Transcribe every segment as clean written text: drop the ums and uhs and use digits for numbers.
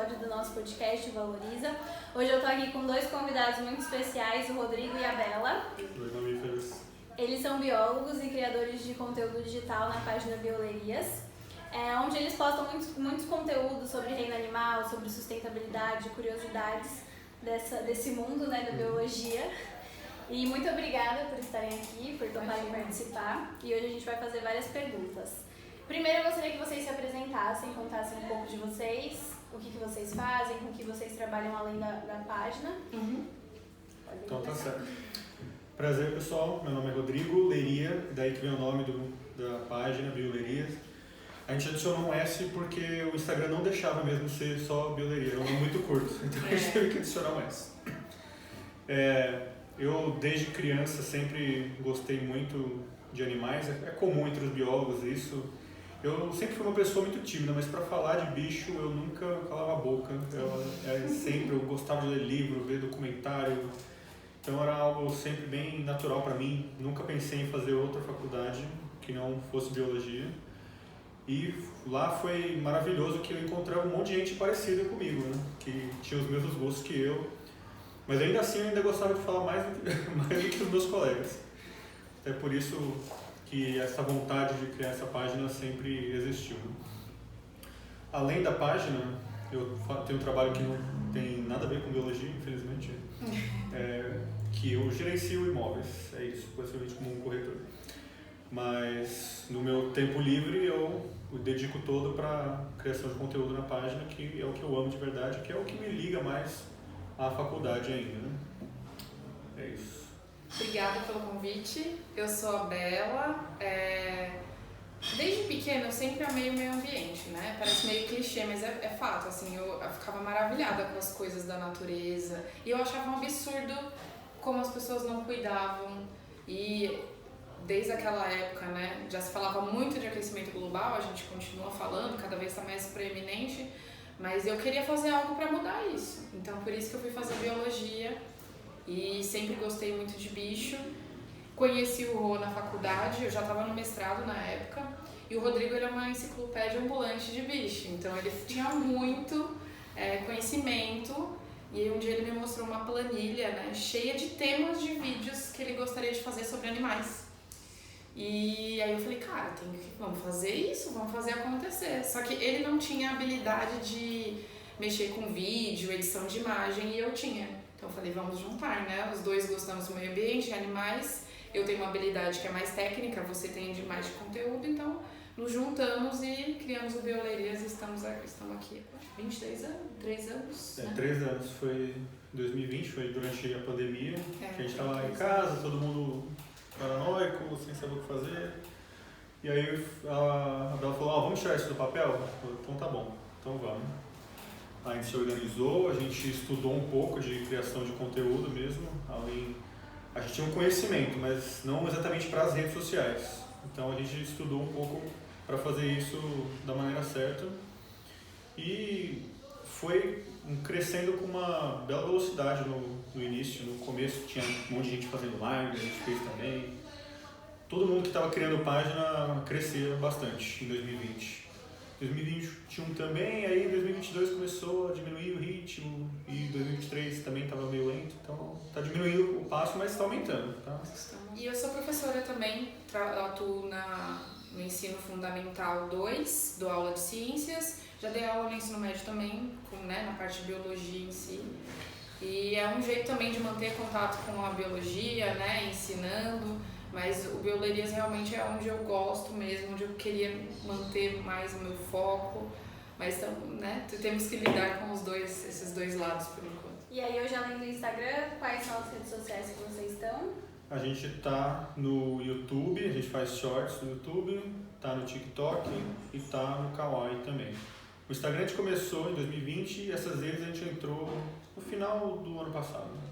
episódio do nosso podcast Valoriza. Hoje eu tô aqui com dois convidados muito especiais, o Rodrigo e a Bela. Oi, mamíferos. Eles são biólogos e criadores de conteúdo digital na página Biolerias, onde eles postam muitos conteúdos sobre reino animal, sobre sustentabilidade, curiosidades desse mundo, né, da biologia. E muito obrigada por estarem aqui, por toparem participar. E hoje a gente vai fazer várias perguntas. Primeiro eu gostaria que vocês se apresentassem, contassem um pouco de vocês, o que vocês fazem, com o que vocês trabalham além da página. Então tá certo. Prazer, pessoal. Meu nome é Rodrigo Leria, daí que vem o nome da página Biolerias. A gente adicionou um S porque o Instagram não deixava mesmo ser só Biolerias, é um nome muito curto, então a gente teve que adicionar um S. Eu, desde criança, sempre gostei muito de animais, é comum entre os biólogos isso. Eu sempre fui uma pessoa muito tímida, mas para falar de bicho eu nunca calava a boca. Eu gostava de ler livro, ver documentário, então era algo sempre bem natural para mim. Nunca pensei em fazer outra faculdade que não fosse biologia. E lá foi maravilhoso que eu encontrei um monte de gente parecida comigo, né? Que tinha os mesmos gostos que eu. Mas ainda assim eu ainda gostava de falar mais do que os meus colegas. É por isso que essa vontade de criar essa página sempre existiu. Além da página, eu tenho um trabalho que não tem nada a ver com biologia, infelizmente, que eu gerencio imóveis, é isso, basicamente como um corretor. Mas no meu tempo livre eu dedico todo para criação de conteúdo na página, que é o que eu amo de verdade, que é o que me liga mais à faculdade ainda, né? É isso. Obrigada pelo convite. Eu sou a Bela. Desde pequena eu sempre amei o meio ambiente, né? Parece meio clichê, mas é fato. Assim, eu ficava maravilhada com as coisas da natureza e eu achava um absurdo como as pessoas não cuidavam. E desde aquela época, né, já se falava muito de aquecimento global, a gente continua falando, cada vez está mais preeminente, mas eu queria fazer algo para mudar isso. Então, por isso que eu fui fazer biologia. E sempre gostei muito de bicho. Conheci o Rô na faculdade, eu já estava no mestrado na época. E o Rodrigo ele é uma enciclopédia ambulante de bicho. Então ele tinha muito conhecimento. E aí um dia ele me mostrou uma planilha, né, cheia de temas de vídeos que ele gostaria de fazer sobre animais. E aí eu falei, cara, vamos fazer isso, vamos fazer acontecer. Só que ele não tinha habilidade de mexer com vídeo, edição de imagem, e eu tinha. Então eu falei, vamos juntar, né? Os dois gostamos do meio ambiente, animais. Eu tenho uma habilidade que é mais técnica, você tem de mais de conteúdo, então nos juntamos e criamos o Biolerias e estamos aqui há 23 anos, 3 anos, né? 3 anos, foi 2020, foi durante a pandemia, que a gente estava em casa, todo mundo paranoico, sem saber o que fazer. E aí a Bela falou, vamos tirar isso do papel? Eu falei, então tá bom, então vamos. A gente se organizou, a gente estudou um pouco de criação de conteúdo mesmo, a gente tinha um conhecimento, mas não exatamente para as redes sociais. Então a gente estudou um pouco para fazer isso da maneira certa e foi crescendo com uma bela velocidade no início. No começo tinha um monte de gente fazendo live, a gente fez também. Todo mundo que estava criando página crescia bastante em 2020. 2021 também, aí em 2022 começou a diminuir o ritmo e 2023 também estava meio lento, então está diminuindo o passo, mas está aumentando, tá? E eu sou professora também, atuo no ensino fundamental 2, dou aula de ciências, já dei aula no ensino médio também, na parte de biologia em si. E é um jeito também de manter contato com a biologia, né, ensinando. Mas o Biolerias realmente é onde eu gosto mesmo, onde eu queria manter mais o meu foco. Mas né, temos que lidar com esses dois lados por enquanto. E aí hoje, além do Instagram, quais são as redes sociais que vocês estão? A gente tá no YouTube, a gente faz shorts no YouTube, tá no TikTok e tá no Kawaii também. O Instagram a gente começou em 2020 e essas redes a gente entrou no final do ano passado.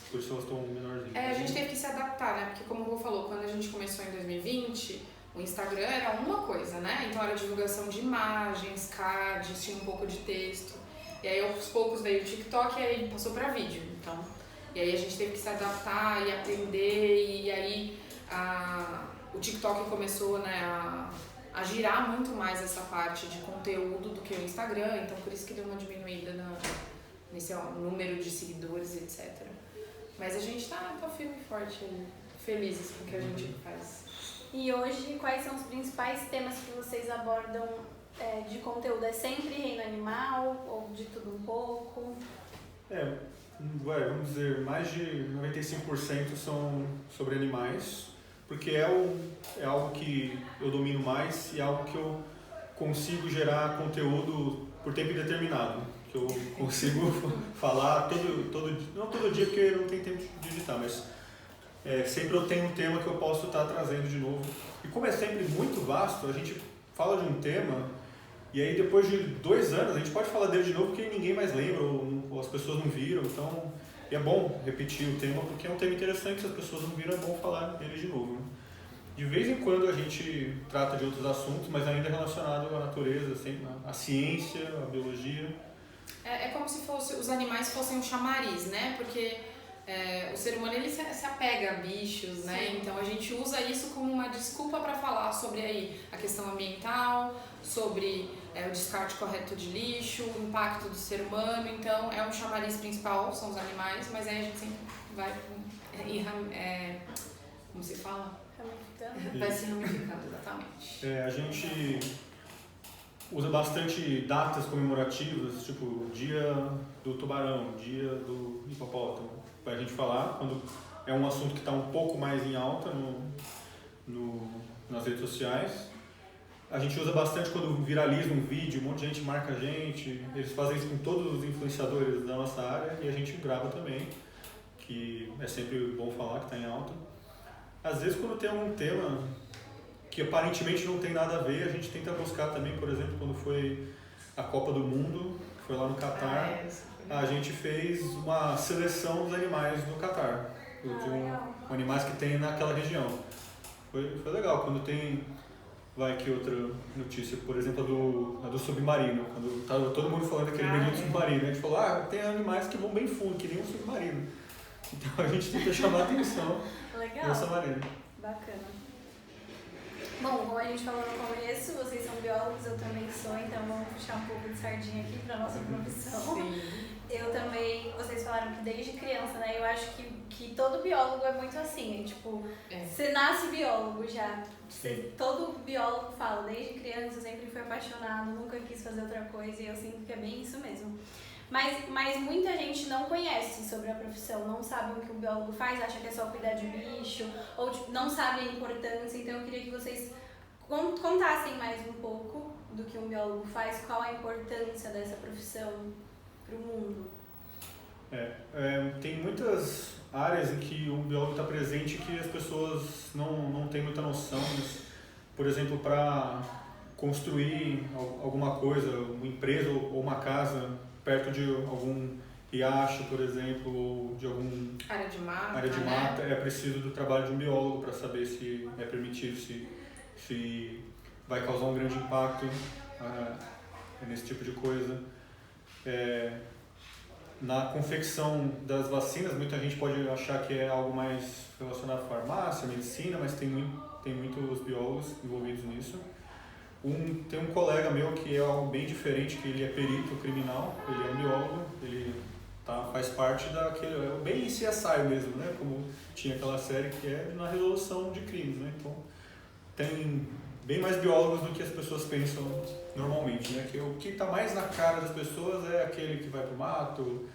Por isso elas estão menorzinhas. A gente teve que se adaptar, né? Porque como o Rô falou, quando a gente começou em 2020, o Instagram era uma coisa, né? Então era divulgação de imagens, cards, tinha um pouco de texto. E aí aos poucos veio o TikTok e aí passou para vídeo. Então, e aí a gente teve que se adaptar e aprender. E aí o TikTok começou, né, a girar muito mais essa parte de conteúdo do que o Instagram, então por isso que deu uma diminuída nesse número de seguidores, etc. Mas a gente tá firme e forte, felizes com o que a gente faz. E hoje, quais são os principais temas que vocês abordam de conteúdo? É sempre reino animal ou de tudo um pouco? Vamos dizer, mais de 95% são sobre animais, porque é algo que eu domino mais e é algo que eu consigo gerar conteúdo por tempo indeterminado, que eu consigo falar não todo dia porque não tem tempo de editar, mas sempre eu tenho um tema que eu posso estar trazendo de novo. E como é sempre muito vasto, a gente fala de um tema e aí depois de 2 anos a gente pode falar dele de novo porque ninguém mais lembra ou as pessoas não viram, então é bom repetir o tema porque é um tema interessante, se as pessoas não viram é bom falar dele de novo. Né? De vez em quando a gente trata de outros assuntos, mas ainda relacionado à natureza, sempre, à ciência, à biologia. É como se os animais fossem um chamariz, né? Porque o ser humano ele se apega a bichos, né? Sim. Então a gente usa isso como uma desculpa para falar sobre aí a questão ambiental, sobre o descarte correto de lixo, o impacto do ser humano. Então é um chamariz principal, são os animais, mas aí a gente sempre vai como se fala? Vai se ramificando, exatamente. A gente usa bastante datas comemorativas, tipo dia do tubarão, dia do hipopótamo, para a gente falar quando é um assunto que está um pouco mais em alta nas redes sociais. A gente usa bastante quando viraliza um vídeo, um monte de gente marca a gente, eles fazem isso com todos os influenciadores da nossa área e a gente grava também, que é sempre bom falar que está em alta. Às vezes quando tem algum tema que aparentemente não tem nada a ver, a gente tenta buscar também, por exemplo, quando foi a Copa do Mundo, que foi lá no Catar, a gente fez uma seleção dos animais do Catar, de animais que tem naquela região. Foi legal, quando tem, que outra notícia, por exemplo, a do submarino, quando estava todo mundo falando daquele menino submarino, a gente falou, tem animais que vão bem fundo, que nem um submarino. Então a gente tenta chamar a atenção dessa maneira. Bacana. Bom, como a gente falou no começo, vocês são biólogos, eu também sou, então vamos puxar um pouco de sardinha aqui para nossa profissão. Sim. Eu também, vocês falaram que desde criança, né? Eu acho que todo biólogo é muito assim, você nasce biólogo já. Todo biólogo fala, desde criança eu sempre fui apaixonado, nunca quis fazer outra coisa e eu sinto que é bem isso mesmo. Mas muita gente não conhece sobre a profissão, não sabe o que o biólogo faz, acha que é só cuidar de bicho, ou não sabe a importância. Então eu queria que vocês contassem mais um pouco do que um biólogo faz, qual a importância dessa profissão para o mundo. Tem muitas áreas em que o biólogo está presente que as pessoas não têm muita noção. Mas, por exemplo, para construir alguma coisa, uma empresa ou uma casa perto de algum riacho, por exemplo, ou de alguma área de mata, é preciso do trabalho de um biólogo para saber se é permitido, se vai causar um grande impacto nesse tipo de coisa. Na confecção das vacinas, muita gente pode achar que é algo mais relacionado à farmácia, medicina, mas tem muitos biólogos envolvidos nisso. Tem um colega meu que é algo bem diferente, que ele é perito criminal, ele é um biólogo, ele faz parte daquele, bem CSI mesmo, né? Como tinha aquela série que é na resolução de crimes, né? Então, tem bem mais biólogos do que as pessoas pensam normalmente, né? Que o que está mais na cara das pessoas é aquele que vai pro mato,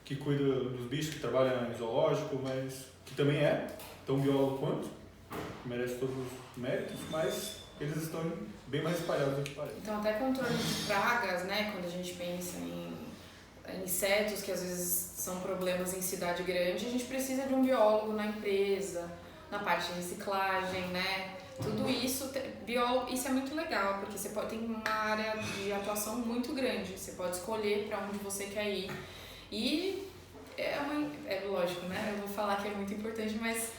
que cuida dos bichos, que trabalha em zoológico, mas que também é tão biólogo quanto, merece todos os méritos, mas eles estão bem mais espalhados do que parece. Então, até controle de pragas, né? Quando a gente pensa em insetos, que às vezes são problemas em cidade grande, a gente precisa de um biólogo na empresa, na parte de reciclagem, né? Tudo isso, isso é muito legal, porque você tem uma área de atuação muito grande, você pode escolher para onde você quer ir. E é lógico, né? Eu vou falar que é muito importante, mas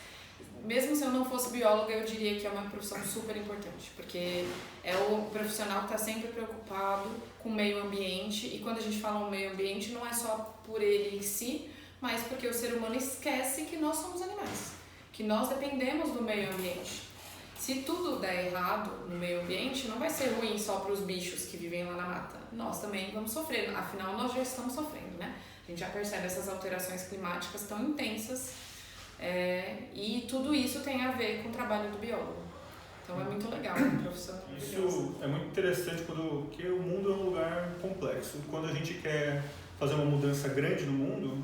mesmo se eu não fosse bióloga, eu diria que é uma profissão super importante, porque é o profissional que está sempre preocupado com o meio ambiente, e quando a gente fala o meio ambiente, não é só por ele em si, mas porque o ser humano esquece que nós somos animais, que nós dependemos do meio ambiente. se tudo der errado no meio ambiente, não vai ser ruim só para os bichos que vivem lá na mata. Nós também vamos sofrer, afinal nós já estamos sofrendo, né? A gente já percebe essas alterações climáticas tão intensas e tudo isso tem a ver com o trabalho do biólogo. Então é muito legal, a profissão. Isso é muito interessante porque o mundo é um lugar complexo. Quando a gente quer fazer uma mudança grande no mundo,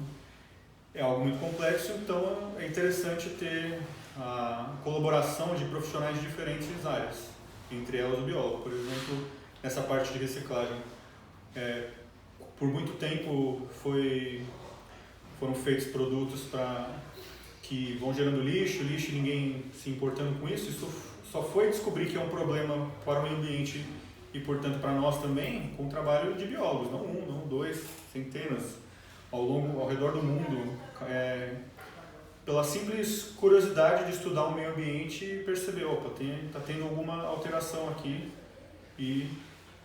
é algo muito complexo, então é interessante ter a colaboração de profissionais de diferentes áreas, entre elas o biólogo. Por exemplo, nessa parte de reciclagem, por muito tempo foram feitos produtos que vão gerando lixo, e ninguém se importando com isso. Isso só foi descobrir que é um problema para o meio ambiente e, portanto, para nós também, com o trabalho de biólogos, não um, não dois, centenas, ao redor do mundo, pela simples curiosidade de estudar o meio ambiente e perceber, está tendo alguma alteração aqui e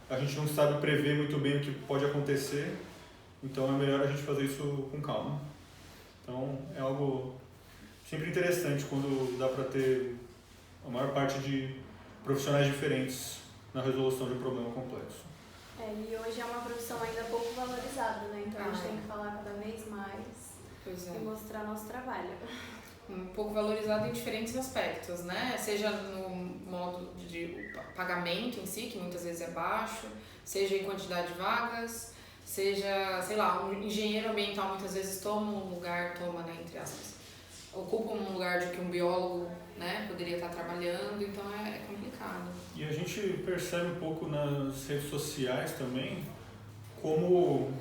a gente não sabe prever muito bem o que pode acontecer, então é melhor a gente fazer isso com calma. Então é algo sempre interessante quando dá para ter a maior parte de profissionais diferentes na resolução de um problema complexo. E hoje é uma profissão ainda pouco valorizada, né? Então a gente tem que falar cada vez mais e mostrar nosso trabalho. Um pouco valorizado em diferentes aspectos, né? Seja no modo de pagamento em si, que muitas vezes é baixo, seja em quantidade de vagas, seja, sei lá, um engenheiro ambiental muitas vezes entre aspas, ocupa um lugar de que um biólogo, né, poderia estar trabalhando, então é complicado. E a gente percebe um pouco nas redes sociais também como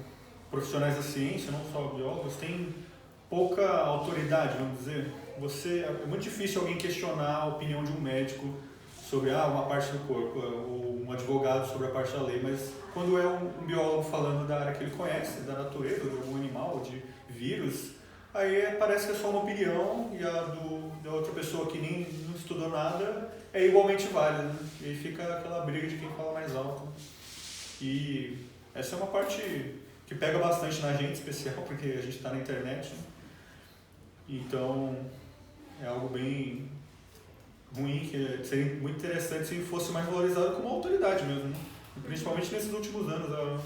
profissionais da ciência, não só biólogos, têm pouca autoridade, vamos dizer. É muito difícil alguém questionar a opinião de um médico sobre uma parte do corpo, ou um advogado sobre a parte da lei, mas quando é um biólogo falando da área que ele conhece, da natureza, de algum animal, de vírus, aí parece que é só uma opinião e a da outra pessoa que nem não estudou nada é igualmente válida, né? E aí fica aquela briga de quem fala mais alto. E essa é uma parte que pega bastante na gente, especial, porque a gente está na internet, né? Então é algo bem ruim, que seria muito interessante se fosse mais valorizado como autoridade mesmo, né? E principalmente nesses últimos anos,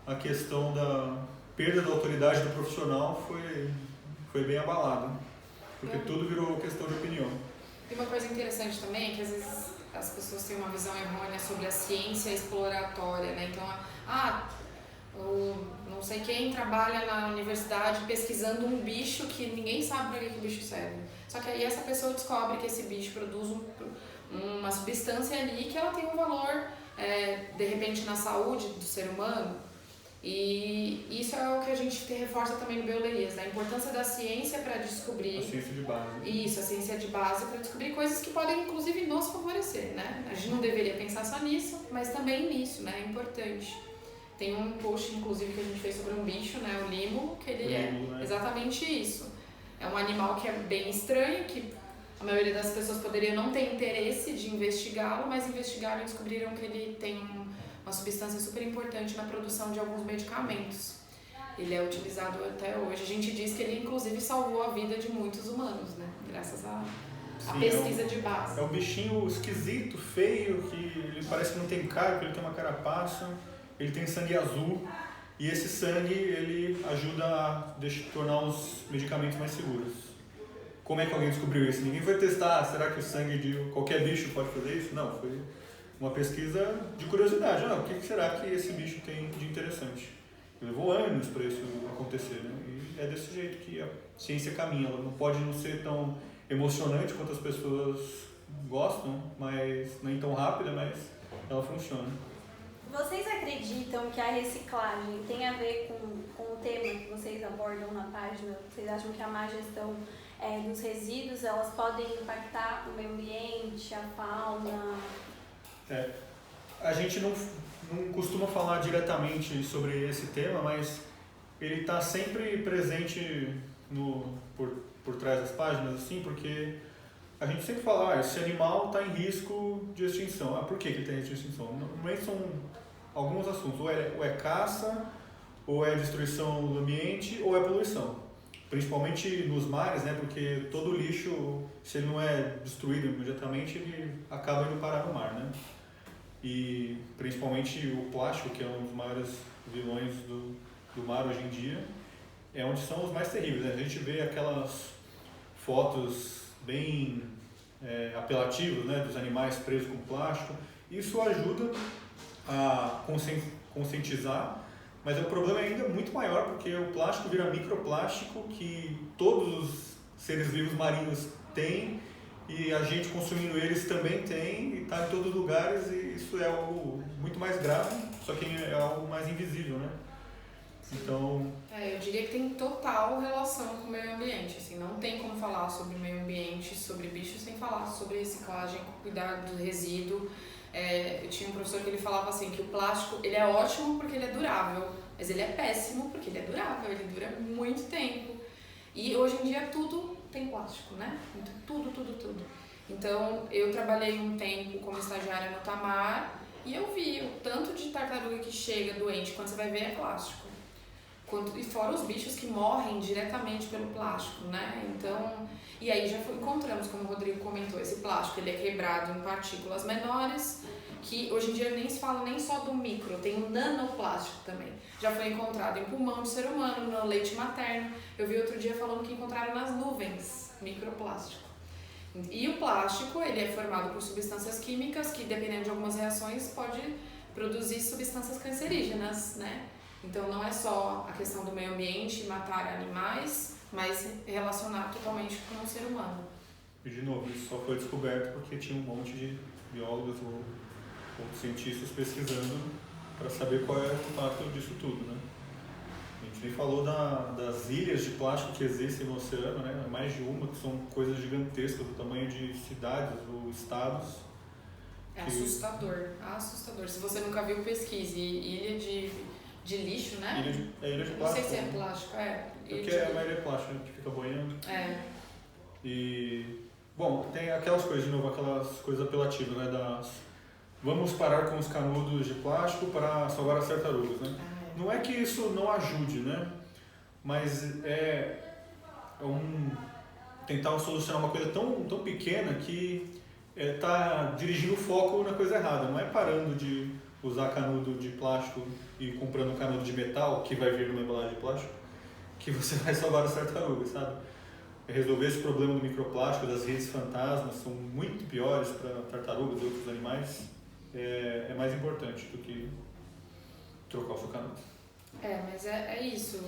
a questão da perda da autoridade do profissional foi bem abalada, porque tudo virou questão de opinião. E uma coisa interessante também é que às vezes as pessoas têm uma visão errônea sobre a ciência exploratória, né? Então, não sei quem trabalha na universidade pesquisando um bicho que ninguém sabe para que o bicho serve. Só que aí essa pessoa descobre que esse bicho produz uma substância ali que ela tem um valor, de repente, na saúde do ser humano. E isso é o que a gente reforça também no Biolerias, a importância da ciência para descobrir... A ciência de base. Isso, a ciência de base para descobrir coisas que podem, inclusive, nos favorecer, né? A gente não deveria pensar só nisso, mas também nisso, né? É importante. Tem um post, inclusive, que a gente fez sobre um bicho, né? O limo, que ele né? Exatamente isso. É um animal que é bem estranho, que a maioria das pessoas poderia não ter interesse de investigá-lo, mas investigaram e descobriram que ele tem uma substância super importante na produção de alguns medicamentos. Ele é utilizado até hoje. A gente diz que ele, inclusive, salvou a vida de muitos humanos, né? Graças à pesquisa de base. É um bichinho esquisito, feio, que ele parece que não tem cara, ele tem uma carapaça, ele tem sangue azul, e esse sangue ele ajuda a tornar os medicamentos mais seguros. Como é que alguém descobriu isso? Ninguém foi testar, será que o sangue de qualquer bicho pode fazer isso? Não, foi uma pesquisa de curiosidade. O que será que esse bicho tem de interessante? Levou anos para isso acontecer, né? E é desse jeito que a ciência caminha. Ela não pode não ser tão emocionante quanto as pessoas gostam, mas nem tão rápida, mas ela funciona. Vocês acreditam que a reciclagem tem a ver com o tema que vocês abordam na página? Vocês acham que a má gestão dos resíduos, elas podem impactar o meio ambiente, a fauna? A gente não costuma falar diretamente sobre esse tema, mas ele está sempre presente por trás das páginas, assim, porque a gente sempre fala, esse animal está em risco de extinção. Por que ele está em risco de extinção? Normalmente são alguns assuntos, ou é caça, ou é destruição do ambiente, ou é poluição. principalmente nos mares, né? Porque todo lixo, se ele não é destruído imediatamente, ele acaba indo parar no mar, né? E principalmente o plástico, que é um dos maiores vilões do mar hoje em dia, é onde são os mais terríveis, né? A gente vê aquelas fotos bem apelativas, né, dos animais presos com plástico. Isso ajuda a conscientizar, mas o problema é ainda muito maior, porque o plástico vira microplástico que todos os seres vivos marinhos têm, e a gente consumindo eles também tem, e está em todos os lugares, e isso é algo muito mais grave, só que é algo mais invisível, né? Então... eu diria que tem total relação com o meio ambiente, assim, não tem como falar sobre meio ambiente, sobre bichos, sem falar sobre reciclagem, cuidar do resíduo. Eu tinha um professor que ele falava assim, que o plástico, ele é ótimo porque ele é durável, mas ele é péssimo porque ele é durável, ele dura muito tempo. E hoje em dia tudo tem plástico, né? Tudo. Então, eu trabalhei um tempo como estagiária no Tamar e eu vi o tanto de tartaruga que chega doente, quando você vai ver é plástico. E fora os bichos que morrem diretamente pelo plástico, né? Então, e aí já encontramos, como o Rodrigo comentou, esse plástico, ele é quebrado em partículas menores, que hoje em dia nem se fala nem só do micro, tem o nanoplástico também. Já foi encontrado em pulmão de ser humano, no leite materno. Eu vi outro dia falando que encontraram nas nuvens microplástico. E o plástico, ele é formado por substâncias químicas que, dependendo de algumas reações, pode produzir substâncias cancerígenas, né? Então não é só a questão do meio ambiente, matar animais, mas relacionar totalmente com o ser humano. E de novo, isso só foi descoberto porque tinha um monte de biólogos ou cientistas pesquisando para saber qual é o impacto disso tudo, né? A gente nem falou das ilhas de plástico que existem no oceano, né? Mais de uma, que são coisas gigantescas, do tamanho de cidades ou estados. É assustador. Se você nunca viu, pesquise. Ilha de lixo, né? Ilha de plástico. Não sei se é plástico, Porque a maioria é plástico, que fica boiando. E, bom, tem aquelas coisas, de novo, aquelas coisas apelativas, né? Vamos parar com os canudos de plástico para salvar as tartarugas, né? Não é que isso não ajude, né? Mas tentar solucionar uma coisa tão pequena que tá dirigindo o foco na coisa errada. Não é parando de usar canudo de plástico e comprando canudo de metal, que vai vir numa embalagem de plástico, que você vai salvar as tartarugas, sabe? Resolver esse problema do microplástico, das redes fantasmas, são muito piores para tartarugas e outros animais, é mais importante do que trocar o seu canudo. Mas é isso.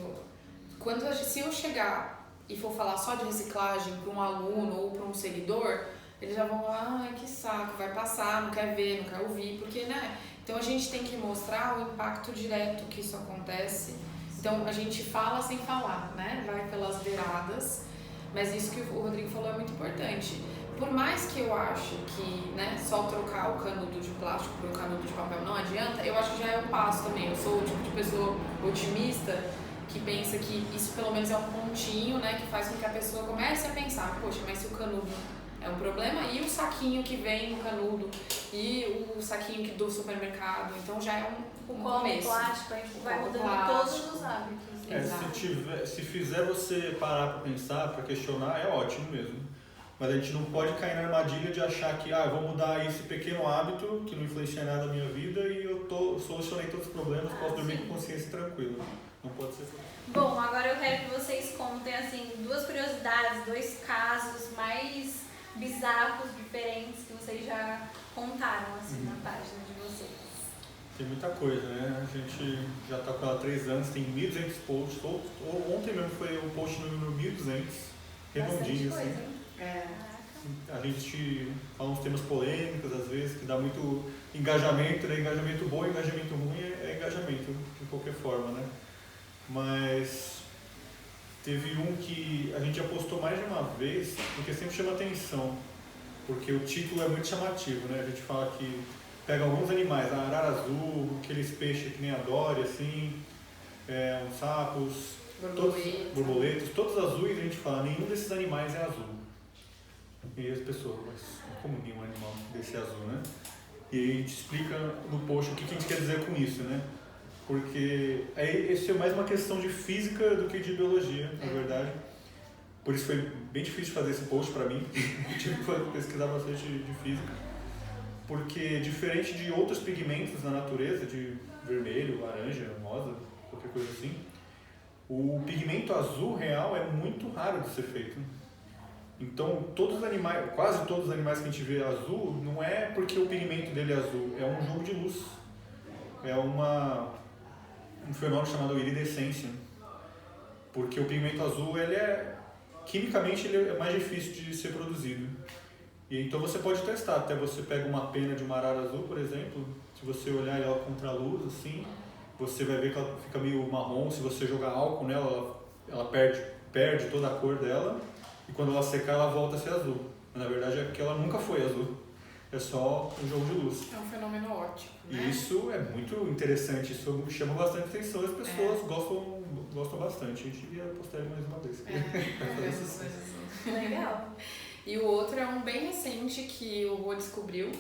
Se eu chegar e for falar só de reciclagem para um aluno ou para um seguidor, eles já vão falar, que saco, vai passar, não quer ver, não quer ouvir, porque, né? Então a gente tem que mostrar o impacto direto que isso acontece. Então a gente fala sem falar, né? Vai pelas beiradas, mas isso que o Rodrigo falou é muito importante. Por mais que eu ache que, né, só trocar o canudo de plástico por um canudo de papel não adianta, eu acho que já é um passo também. Eu sou o tipo de pessoa otimista que pensa que isso pelo menos é um pontinho, né, que faz com que a pessoa comece a pensar, poxa, mas se o canudo é um problema, e o saquinho que vem no canudo, e o saquinho do supermercado, então já é um começo. O plástico, a gente vai mudando todos os hábitos. Se fizer você parar para pensar, para questionar, é ótimo mesmo. Mas a gente não pode cair na armadilha de achar que eu vou mudar esse pequeno hábito que não influencia nada na minha vida e eu solucionei todos os problemas, posso dormir com consciência tranquila. Não pode ser assim. Bom, agora eu quero que vocês contem assim, 2 curiosidades, 2 casos mais bizarros, diferentes que vocês já contaram assim, na página de vocês. Tem muita coisa, né? A gente já está com ela há 3 anos, tem 1.200 posts. Ontem mesmo foi o post número 1.200, redondinho assim. A gente fala uns temas polêmicos às vezes, que dá muito engajamento, né? Engajamento bom, engajamento ruim é engajamento de qualquer forma, né? Mas teve um que a gente já postou mais de uma vez, porque sempre chama atenção, porque o título é muito chamativo, né? A gente fala que pega alguns animais, a arara azul, aqueles peixes que nem a Dory, assim, uns sapos, borboletas, todos azuis, a gente fala, nenhum desses animais é azul. E as pessoas, mas como nenhum animal desse azul, né? E aí a gente explica no post o que a gente quer dizer com isso, né? Porque isso é mais uma questão de física do que de biologia, na verdade. Por isso foi bem difícil fazer esse post para mim. Eu tive que pesquisar bastante de física. Porque diferente de outros pigmentos na natureza, de vermelho, laranja, rosa, qualquer coisa assim, o pigmento azul real é muito raro de ser feito. Então, todos os animais, quase todos os animais que a gente vê azul, não é porque o pigmento dele é azul, é um jogo de luz. É um fenômeno chamado iridescência. Porque o pigmento azul, quimicamente, ele é mais difícil de ser produzido. E então você pode testar, até você pega uma pena de uma arara azul, por exemplo, se você olhar ela contra a luz, assim, você vai ver que ela fica meio marrom. Se você jogar álcool nela, ela perde toda a cor dela. E quando ela secar, ela volta a ser azul. Mas, na verdade, é porque ela nunca foi azul. É só um jogo de luz. É um fenômeno óptico, né? E isso é muito interessante. Isso chama bastante atenção e as pessoas gostam bastante. A gente devia postar ele mais uma vez. Legal. E o outro é um bem recente que o Rô descobriu,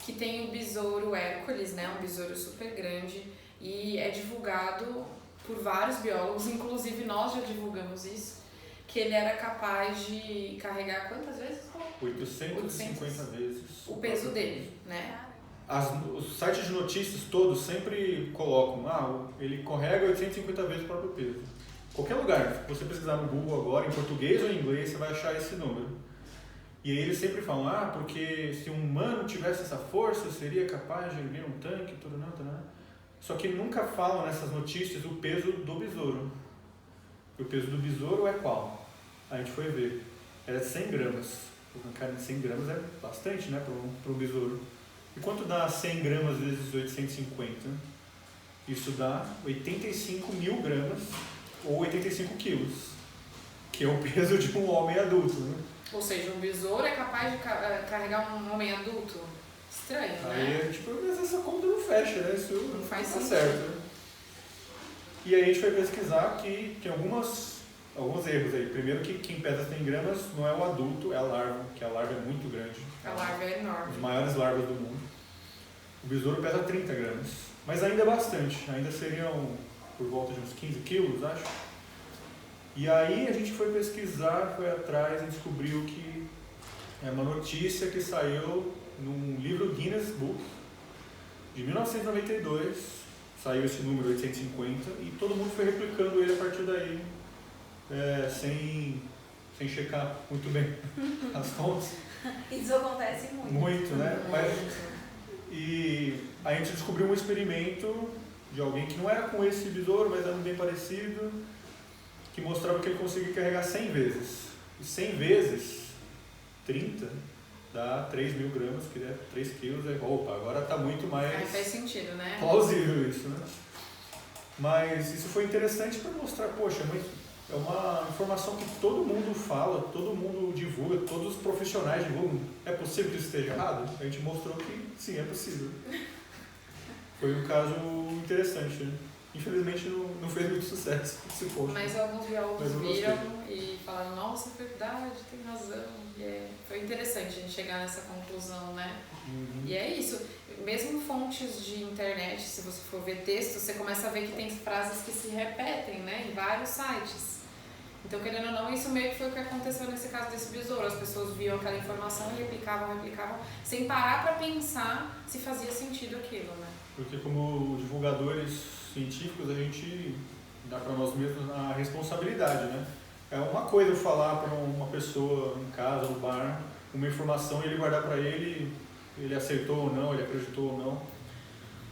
que tem o besouro Hércules, né? Um besouro super grande. E é divulgado por vários biólogos, inclusive nós já divulgamos isso, que ele era capaz de carregar quantas vezes? 850 vezes. O peso dele, né? Os sites de notícias todos sempre colocam, ele carrega 850 vezes o próprio peso. Qualquer lugar, se você pesquisar no Google agora, em português ou em inglês, você vai achar esse número. E aí eles sempre falam, porque se um humano tivesse essa força, seria capaz de erguer um tanque, tudo não. Só que nunca falam nessas notícias o peso do besouro. E o peso do besouro é qual? A gente foi ver. Era 100 gramas. Uma carne de 100 gramas é bastante, né, para um besouro. E quanto dá 100 gramas vezes 850? Isso dá 85 mil gramas, ou 85 quilos, que é o peso de um homem adulto, né? Ou seja, um besouro é capaz de carregar um homem adulto? Estranho, né? Aí, mas essa conta não fecha, né? Isso não faz tá sentido. Certo, né? E aí a gente foi pesquisar que tem alguns erros aí. Primeiro que quem pesa 100 gramas não é o adulto, é a larva, que a larva é muito grande. A larva é enorme. As maiores larvas do mundo. O besouro pesa 30 gramas, mas ainda é bastante. Ainda seriam por volta de uns 15 quilos, acho. E aí a gente foi pesquisar, foi atrás e descobriu que é uma notícia que saiu num livro Guinness Book de 1992, saiu esse número 850 e todo mundo foi replicando ele a partir daí, sem checar muito bem as fontes. Isso acontece muito. Muito, né? E a gente descobriu um experimento de alguém que não era com esse besouro, mas era bem parecido, que mostrava que ele conseguia carregar 100 vezes. E 100 vezes 30 dá 3 mil gramas, que é 3 quilos. Opa, agora está muito mais Aí faz sentido, né? plausível isso, né? Mas isso foi interessante para mostrar, poxa, é uma informação que todo mundo fala, todo mundo divulga, todos os profissionais divulgam. É possível que isso esteja errado? A gente mostrou que sim, é possível. Foi um caso interessante, né? Infelizmente não fez muito sucesso esse post. Mas alguns biólogos viram e falaram, nossa, é verdade, tem razão. E foi interessante a gente chegar nessa conclusão, né? Uhum. E é isso. Mesmo fontes de internet, se você for ver texto, você começa a ver que tem frases que se repetem, né? Em vários sites. Então, querendo ou não, isso meio que foi o que aconteceu nesse caso desse besouro. As pessoas viam aquela informação e replicavam, sem parar para pensar se fazia sentido aquilo, né? Porque como divulgadores científicos, a gente dá para nós mesmos a responsabilidade, né? É uma coisa eu falar para uma pessoa em casa, no bar, uma informação e ele guardar para ele acertou ou não, ele acreditou ou não.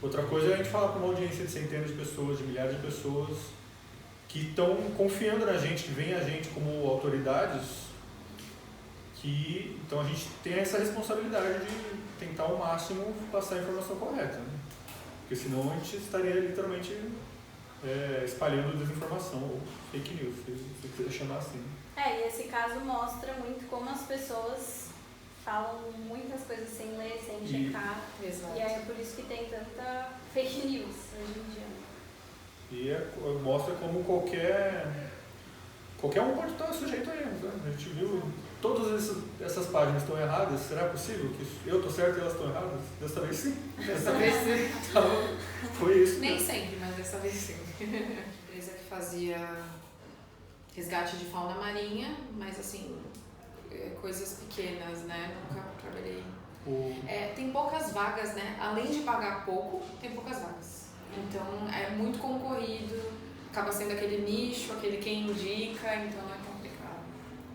Outra coisa é a gente falar para uma audiência de centenas de pessoas, de milhares de pessoas que estão confiando na gente, que veem a gente como autoridades, então a gente tem essa responsabilidade de tentar ao máximo passar a informação correta, né? Porque senão a gente estaria literalmente espalhando desinformação ou fake news, se quiser chamar assim. E esse caso mostra muito como as pessoas falam muitas coisas sem ler, sem checar. Exato. E aí é por isso que tem tanta fake news hoje em dia. E mostra como qualquer um pode estar sujeito a erros, né? A gente viu todas essas páginas estão erradas, será possível que eu estou certo e elas estão erradas? Dessa vez sim. Dessa vez sim. Então, foi isso. Nem sempre, mas dessa vez sim. A empresa que fazia resgate de fauna marinha, mas assim, coisas pequenas, né? Nunca trabalhei. Tem poucas vagas, né? Além de pagar pouco, tem poucas vagas. Então é muito concorrido, acaba sendo aquele nicho, aquele quem indica, então é complicado.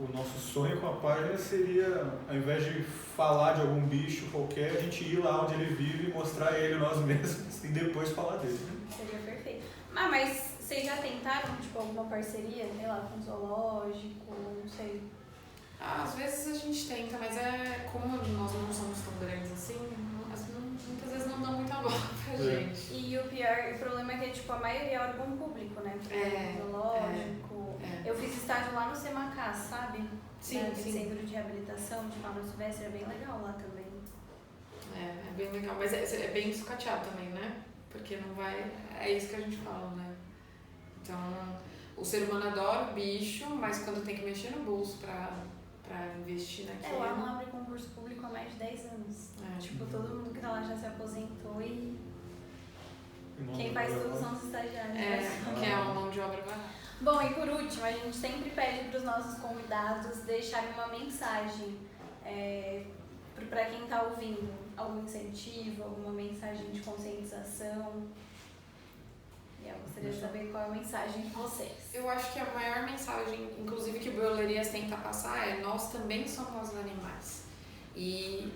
O nosso sonho com a página seria, ao invés de falar de algum bicho qualquer, a gente ir lá onde ele vive e mostrar ele nós mesmos e depois falar dele. Seria perfeito. Mas vocês já tentaram, tipo, alguma parceria, sei lá, com zoológico, não sei? Às vezes a gente tenta, mas como nós não somos tão grandes assim, muitas vezes não dão muita bola pra gente. E o problema é que tipo, a maioria é órgão público, né? Zoológico. Eu fiz estágio lá no Semacá, sabe? Sim. Centro de reabilitação de fauna silvestre, é bem legal lá também. É bem legal, mas é bem sucateado também, né? Porque não vai... É isso que a gente fala, né? Então, o ser humano adora o bicho, mas quando tem que mexer no bolso pra investir naquilo... Lá não abre concurso público há mais de 10 anos. Tipo, todo mundo que tá lá já se aposentou e quem faz tudo são os estagiários. Que é uma mão de obra barata. Bom, e por último, a gente sempre pede para os nossos convidados deixarem uma mensagem para quem está ouvindo. Algum incentivo, alguma mensagem de conscientização. E eu gostaria de saber qual é a mensagem de vocês. Eu acho que a maior mensagem, inclusive que o Biolerias tenta passar, é nós também somos animais. E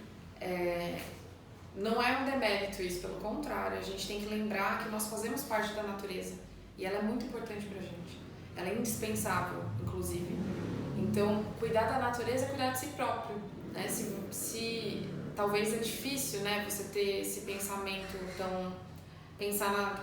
não é um demérito isso, pelo contrário, a gente tem que lembrar que nós fazemos parte da natureza. E ela é muito importante pra gente. Ela é indispensável, inclusive. Então, cuidar da natureza é cuidar de si próprio. Né? Se talvez é difícil, né, você ter esse pensamento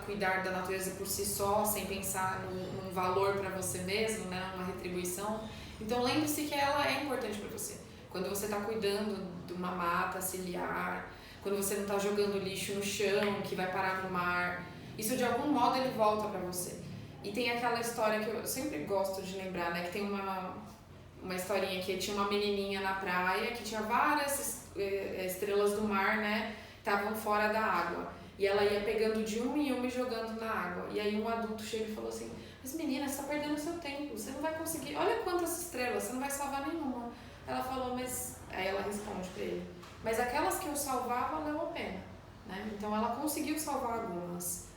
cuidar da natureza por si só, sem pensar num valor para você mesmo, né, uma retribuição. Então, lembre-se que ela é importante para você. Quando você está cuidando de uma mata ciliar, quando você não está jogando lixo no chão, que vai parar no mar, isso de algum modo ele volta para você. E tem aquela história que eu sempre gosto de lembrar, né, que tem uma historinha que tinha uma menininha na praia que tinha várias estrelas do mar, né, estavam fora da água. E ela ia pegando de uma em uma e jogando na água. E aí um adulto chega e falou assim, mas menina, você está perdendo o seu tempo, você não vai conseguir, olha quantas estrelas, você não vai salvar nenhuma. Ela falou, mas... Aí ela responde para ele, mas aquelas que eu salvava valeu a pena. Né? Então ela conseguiu salvar algumas.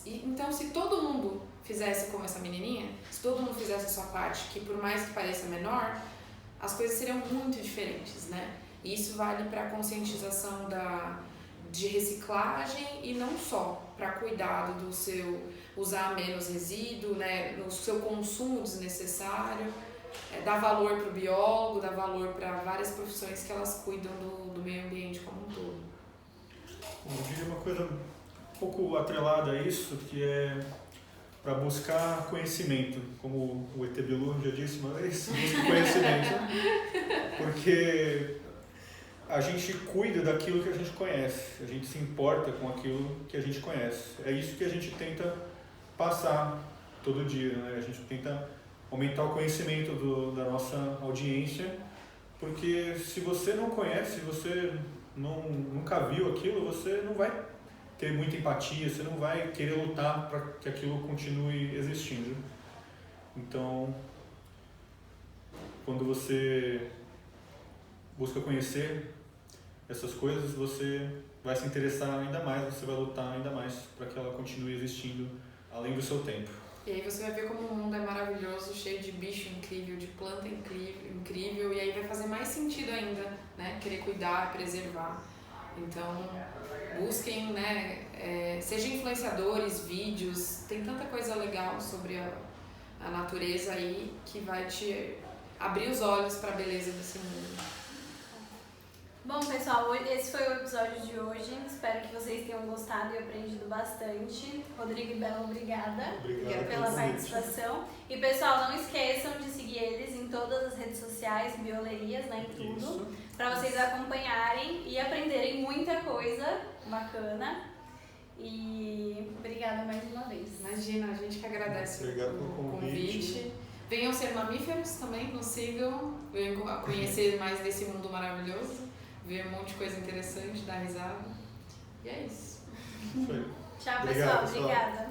E, então se todo mundo fizesse como essa menininha, se todo mundo fizesse a sua parte, que por mais que pareça menor, as coisas seriam muito diferentes, né? E isso vale para a conscientização de reciclagem e não só para cuidado do seu usar menos resíduo, né? No seu consumo desnecessário, dar valor para o biólogo, dar valor para várias profissões que elas cuidam do meio ambiente como um todo. Eu diria uma coisa um pouco atrelada a isso, que é para buscar conhecimento, como o ET Bilu já disse uma vez, busca conhecimento, porque a gente cuida daquilo que a gente conhece, a gente se importa com aquilo que a gente conhece. É isso que a gente tenta passar todo dia, né? A gente tenta aumentar o conhecimento da nossa audiência, porque se você não conhece, se você nunca viu aquilo, você não vai ter muita empatia, você não vai querer lutar para que aquilo continue existindo. Então, quando você busca conhecer essas coisas, você vai se interessar ainda mais, você vai lutar ainda mais para que ela continue existindo além do seu tempo. E aí você vai ver como o mundo é maravilhoso, cheio de bicho incrível, de planta incrível, e aí vai fazer mais sentido ainda, né? Querer cuidar, preservar. Então, busquem, né? Sejam influenciadores, vídeos, tem tanta coisa legal sobre a natureza aí que vai te abrir os olhos para a beleza desse mundo. Bom, pessoal, esse foi o episódio de hoje. Espero que vocês tenham gostado e aprendido bastante. Rodrigo e Bela, obrigada pela participação. E, pessoal, não esqueçam de seguir eles em todas as redes sociais, Biolerias, né, em tudo, para vocês acompanharem e aprenderem muita coisa bacana. E obrigada mais uma vez. Imagina, a gente que agradece o convite. Venham ser mamíferos também, nos sigam, venham conhecer mais desse mundo maravilhoso. Ver um monte de coisa interessante, dar risada. E é isso. Foi. Tchau, Obrigado, pessoal. Obrigada.